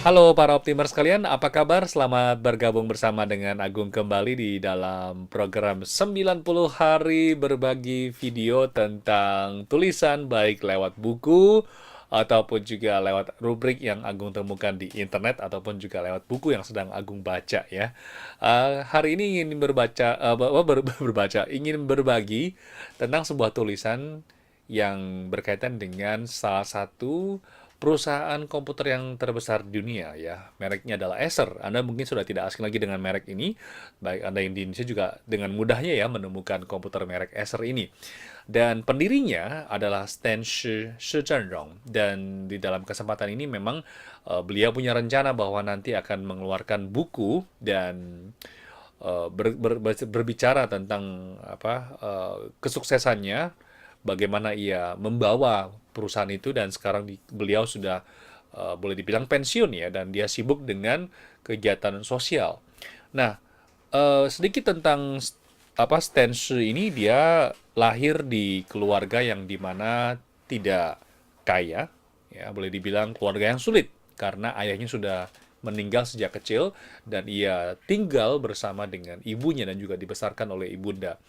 Halo para optimer sekalian, apa kabar? Selamat bergabung bersama dengan Agung kembali di dalam program 90 hari berbagi video tentang tulisan baik lewat buku ataupun juga lewat rubrik yang Agung temukan di internet ataupun juga lewat buku yang sedang Agung baca ya. Hari ini ingin berbaca, ingin berbagi tentang sebuah tulisan yang berkaitan dengan salah satu perusahaan komputer yang terbesar di dunia ya. Mereknya adalah Acer. Anda mungkin sudah tidak asing lagi dengan merek ini. Baik Anda yang di Indonesia juga dengan mudahnya ya menemukan komputer merek Acer ini. Dan pendirinya adalah Stan Shizhenrong. Dan di dalam kesempatan ini memang beliau punya rencana bahwa nanti akan mengeluarkan buku dan berbicara tentang kesuksesannya, bagaimana ia membawa perusahaan itu, dan sekarang beliau sudah boleh dibilang pensiun ya, dan dia sibuk dengan kegiatan sosial. Nah, sedikit tentang Stan Shi ini. Dia lahir di keluarga yang dimana tidak kaya, ya boleh dibilang keluarga yang sulit karena ayahnya sudah meninggal sejak kecil dan ia tinggal bersama dengan ibunya dan juga dibesarkan oleh ibunda.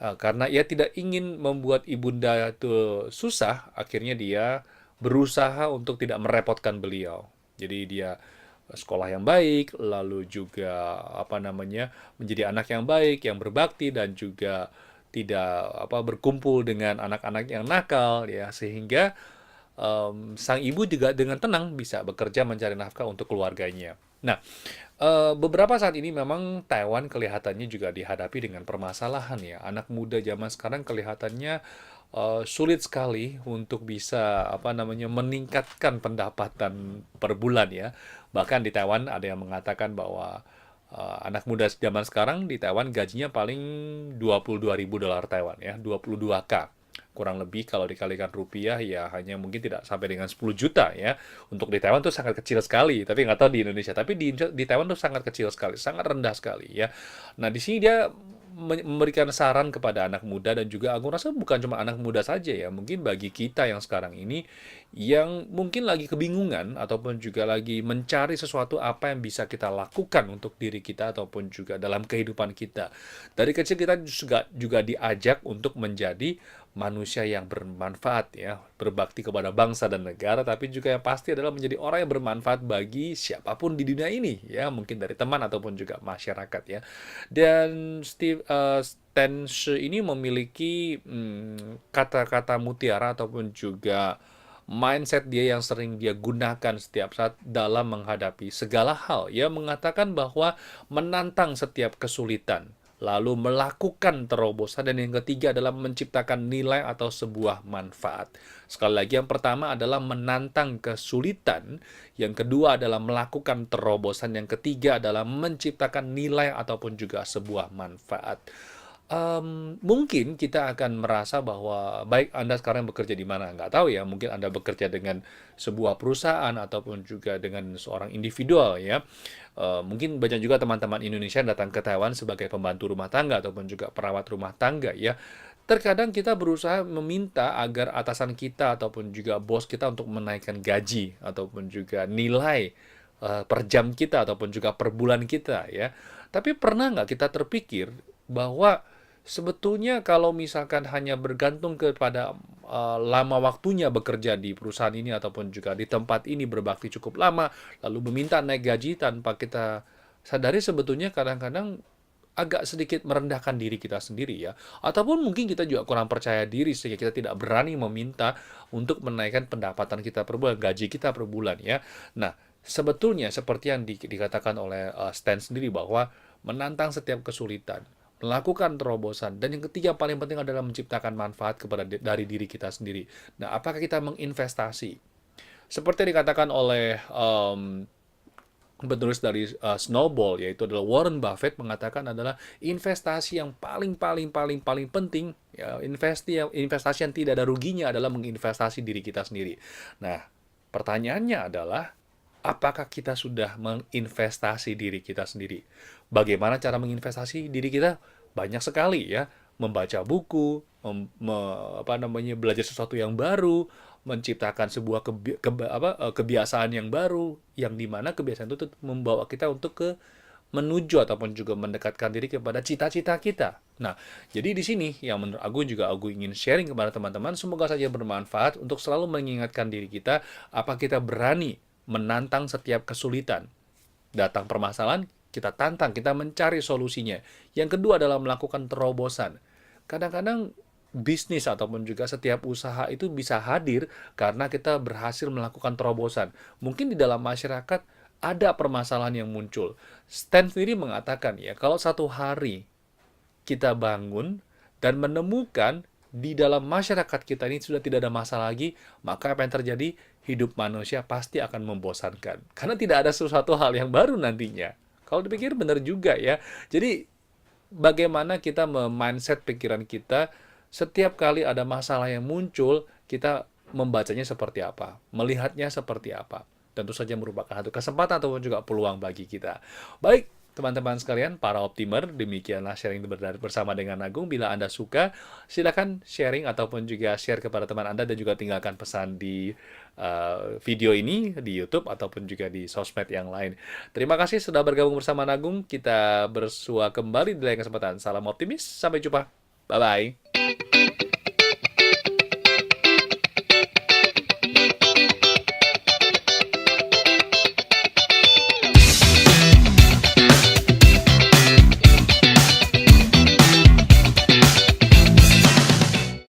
Karena ia tidak ingin membuat ibunda itu susah, akhirnya dia berusaha untuk tidak merepotkan beliau. Jadi dia sekolah yang baik, lalu juga menjadi anak yang baik, yang berbakti, dan juga tidak berkumpul dengan anak-anak yang nakal ya, sehingga sang ibu juga dengan tenang bisa bekerja mencari nafkah untuk keluarganya. Nah, beberapa saat ini memang Taiwan kelihatannya juga dihadapi dengan permasalahan ya. Anak muda zaman sekarang kelihatannya sulit sekali untuk bisa meningkatkan pendapatan per bulan ya. Bahkan di Taiwan ada yang mengatakan bahwa anak muda zaman sekarang di Taiwan gajinya paling 22.000 dolar Taiwan ya, 22K. Kurang lebih kalau dikalikan rupiah ya hanya mungkin tidak sampai dengan 10 juta ya. Untuk di Taiwan tuh sangat kecil sekali, tapi nggak tahu di Indonesia. Tapi di Taiwan tuh sangat kecil sekali, sangat rendah sekali ya. Nah, di sini dia memberikan saran kepada anak muda, dan juga aku rasa bukan cuma anak muda saja ya, mungkin bagi kita yang sekarang ini yang mungkin lagi kebingungan ataupun juga lagi mencari sesuatu apa yang bisa kita lakukan untuk diri kita ataupun juga dalam kehidupan kita. Dari kecil kita juga diajak untuk menjadi manusia yang bermanfaat ya, berbakti kepada bangsa dan negara, tapi juga yang pasti adalah menjadi orang yang bermanfaat bagi siapapun di dunia ini ya, mungkin dari teman ataupun juga masyarakat ya. Dan Stan Shi ini memiliki kata-kata mutiara ataupun juga mindset dia yang sering dia gunakan setiap saat dalam menghadapi segala hal. Ia mengatakan bahwa menantang setiap kesulitan, lalu melakukan terobosan, dan yang ketiga adalah menciptakan nilai atau sebuah manfaat. Sekali lagi, yang pertama adalah menantang kesulitan, yang kedua adalah melakukan terobosan, yang ketiga adalah menciptakan nilai ataupun juga sebuah manfaat. Mungkin kita akan merasa bahwa baik Anda sekarang bekerja di mana, nggak tahu ya, mungkin Anda bekerja dengan sebuah perusahaan ataupun juga dengan seorang individual ya. Mungkin banyak juga teman-teman Indonesia yang datang ke Taiwan sebagai pembantu rumah tangga ataupun juga perawat rumah tangga ya. Terkadang kita berusaha meminta agar atasan kita ataupun juga bos kita untuk menaikkan gaji ataupun juga nilai per jam kita ataupun juga per bulan kita ya. Tapi pernah nggak kita terpikir bahwa sebetulnya kalau misalkan hanya bergantung kepada lama waktunya bekerja di perusahaan ini ataupun juga di tempat ini berbakti cukup lama, lalu meminta naik gaji tanpa kita sadari, sebetulnya kadang-kadang agak sedikit merendahkan diri kita sendiri ya. Ataupun mungkin kita juga kurang percaya diri sehingga kita tidak berani meminta untuk menaikkan pendapatan kita per bulan, gaji kita per bulan ya. Nah, sebetulnya seperti yang dikatakan oleh Stan sendiri bahwa menantang setiap kesulitan, melakukan terobosan, dan yang ketiga paling penting adalah menciptakan manfaat dari diri kita sendiri. Nah, apakah kita menginvestasi? Seperti dikatakan oleh penulis dari Snowball, yaitu adalah Warren Buffett, mengatakan adalah investasi yang paling penting ya, investasi yang tidak ada ruginya adalah menginvestasi diri kita sendiri. Nah, pertanyaannya adalah apakah kita sudah menginvestasi diri kita sendiri? Bagaimana cara menginvestasi diri kita? Banyak sekali ya, membaca buku, belajar sesuatu yang baru, menciptakan sebuah kebiasaan yang baru, yang dimana kebiasaan itu membawa kita untuk menuju ataupun juga mendekatkan diri kepada cita-cita kita. Nah, jadi di sini yang menurut aku juga aku ingin sharing kepada teman-teman, semoga saja bermanfaat untuk selalu mengingatkan diri kita, apa kita berani menantang setiap kesulitan. Datang permasalahan, kita tantang, kita mencari solusinya. Yang kedua adalah melakukan terobosan. Kadang-kadang bisnis ataupun juga setiap usaha itu bisa hadir karena kita berhasil melakukan terobosan. Mungkin di dalam masyarakat ada permasalahan yang muncul. Stan sendiri mengatakan ya, kalau satu hari kita bangun dan menemukan di dalam masyarakat kita ini sudah tidak ada masalah lagi, maka apa yang terjadi? Hidup manusia pasti akan membosankan. Karena tidak ada sesuatu hal yang baru nantinya. Kalau dipikir benar juga ya. Jadi bagaimana kita mindset pikiran kita setiap kali ada masalah yang muncul, kita membacanya seperti apa, melihatnya seperti apa. Tentu saja merupakan satu kesempatan ataupun juga peluang bagi kita. Baik, teman-teman sekalian, para optimer, demikianlah sharing bersama dengan Agung. Bila Anda suka, silakan sharing ataupun juga share kepada teman Anda dan juga tinggalkan pesan di video ini di YouTube ataupun juga di sosmed yang lain. Terima kasih sudah bergabung bersama Agung. Kita bersua kembali di lain kesempatan. Salam optimis, sampai jumpa. Bye-bye.